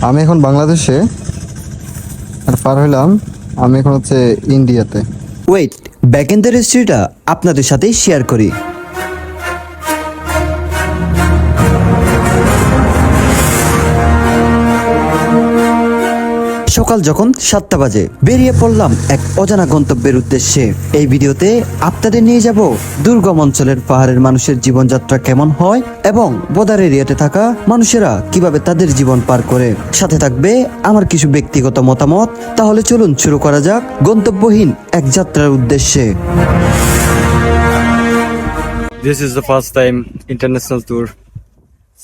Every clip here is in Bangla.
আমি এখন বাংলাদেশে আর পার হইলাম। আমি এখন হচ্ছে ইন্ডিয়াতে। ওয়েট, ব্যাকএন্ডের হিস্ট্রিটা আপনাদের সাথে শেয়ার করি। সকাল যখন 7টা বাজে বেরিয়ে পড়লাম এক অজানা গন্তব্যের উদ্দেশ্যে। এই ভিডিওতে আপনাদের নিয়ে যাব দুর্গম অঞ্চলের পাহাড়ের মানুষের জীবনযাত্রা কেমন হয় এবং বর্ডার এরিয়াতে থাকা মানুষেরা কিভাবে তাদের জীবন পার করে। সাথে থাকবে আমার কিছু ব্যক্তিগত মতামত। তাহলে চলুন শুরু করা যাক গন্তব্যহীন এক যাত্রার উদ্দেশ্যে। This is the first time international tour,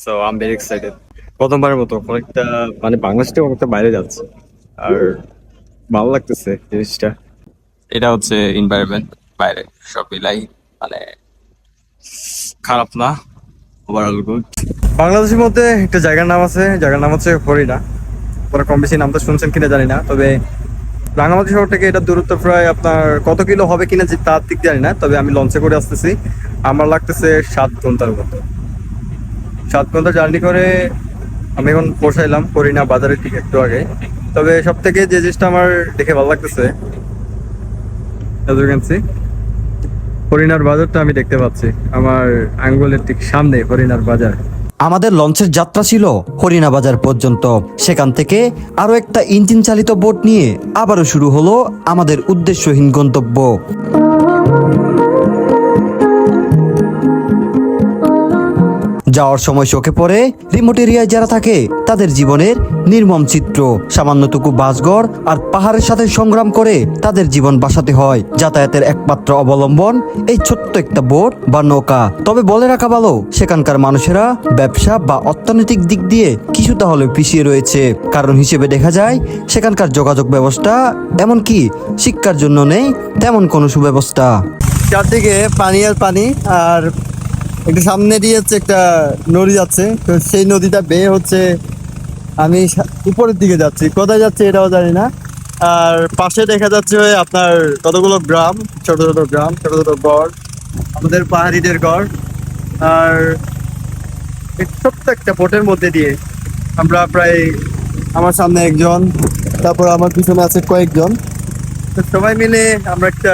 so I'm very excited. প্রথমবারের মতো অনেকটা মানে বাংলাদেশ থেকে অনেকটা বাইরে যাচ্ছে আর ভালো লাগতেছে জিনিসটা। এটা হচ্ছে এনভায়রনমেন্ট, বাইরে সব মিলাই মানে খারাপ না, ওভারঅল গুড। বাংলাদেশের মধ্যে একটা জায়গার নাম আছে, জায়গার নাম হচ্ছে হরিণা। পরে কম বেশি নামটা শুনছেন কিনা জানি না, তবে রাঙামাটি শহর থেকে এটা দূরত্ব প্রায় আপনার কত কিলো হবে কিনা যে তার দিক জানি না, তবে আমি লঞ্চে করে আসতেছি। আমার লাগতেছে 7 ঘন্টার মতো। 7 ঘন্টা জার্নি করে আমি এখন পৌঁছাইলাম হরিণা বাজারের ঠিক একটু আগে। তবে সব থেকে যে জিনিসটা আমার দেখে ভালো লাগতেছে, হরিণার বাজারটা আমি দেখতে পাচ্ছি আমার আঙ্গুলের ঠিক সামনে হরিণার বাজার। আমাদের লঞ্চের যাত্রা ছিল হরিণা বাজার পর্যন্ত। সেখান থেকে আরো একটা ইঞ্জিন চালিত বোট নিয়ে আবারও শুরু হলো আমাদের উদ্দেশ্যহীন গন্তব্য। যাওয়ার সময় চোখে পড়ে রিমোট এরিয়ায় যারা থাকে তাদের জীবনের নির্মম চিত্র। সামান্যটুকু বাসঘর আর পাহাড়ের সাথে সংগ্রাম করে তাদের জীবন বাঁচাতে হয়। যাতায়াতের একমাত্র অবলম্বন এই ছোট্ট একটা বোট বা নৌকা। তবে বলে রাখা ভালো, সেখানকার মানুষেরা ব্যবসা বা অর্থনৈতিক দিক দিয়ে কিছুটা হলেও পিছিয়ে রয়েছে। কারণ হিসেবে দেখা যায় সেখানকার যোগাযোগ ব্যবস্থা, এমনকি শিক্ষার জন্য নেই তেমন কোনো সুব্যবস্থা। চারদিকে পানি আর পানি, আর একটু সামনে দিয়ে হচ্ছে একটা নদী যাচ্ছে। তো সেই নদীটা বেয়ে হচ্ছে আমি উপরের দিকে যাচ্ছি, কোথায় যাচ্ছি এটাও জানি না। আর পাশে দেখা যাচ্ছে আপনার কতগুলো গ্রাম, ছোট ছোট গ্রাম, ছোট ছোট গড়, আমাদের পাহাড়িদের গড়। আর এই ছোট্ট একটা বোটের মধ্যে দিয়ে আমরা প্রায়, আমার সামনে একজন, তারপর আমার পিছনে আছে কয়েকজন, তো সবাই মিলে আমরা একটা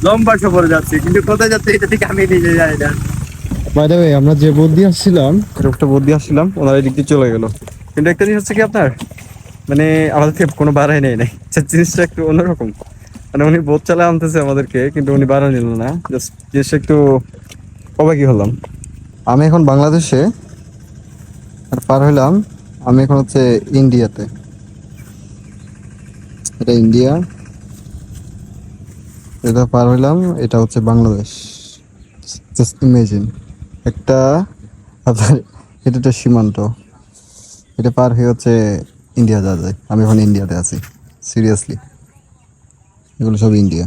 লম্বা সফরে যাচ্ছি। কিন্তু কোথায় যাচ্ছি এটা ঠিক আমি নিজে জানি না। বাই দ্য ওয়ে, আমরা যে বোট দিয়ে আসছিলাম, একটা বোট দিয়ে আসছিলাম, ওনারা এদিক দিয়ে চলে গেল। কিন্তু একটা জিনিস হচ্ছে কি আপনার, মানে আমাদের থেকে কোনো ভাড়াই নেই নাই। জিনিসটা একটু অন্যরকম। মানে উনি বোট চালা আনতেছে আমাদেরকে, কিন্তু উনি ভাড়া নিল না। জাস্ট জিনিসটা একটু অবাকই হলাম। আমি এখন বাংলাদেশে আর পার হইলাম। আমি এখন হচ্ছে ইন্ডিয়াতে। এটা ইন্ডিয়া, এটা পার হইলাম, এটা হচ্ছে বাংলাদেশ। জাস্ট ইমেজিন একটা আপনার, এটা একটা সীমান্ত, এটা পার হয়ে হচ্ছে ইন্ডিয়া যাওয়া যায়। আমি এখন ইন্ডিয়াতে আছি, সিরিয়াসলি, এগুলো সব ইন্ডিয়া।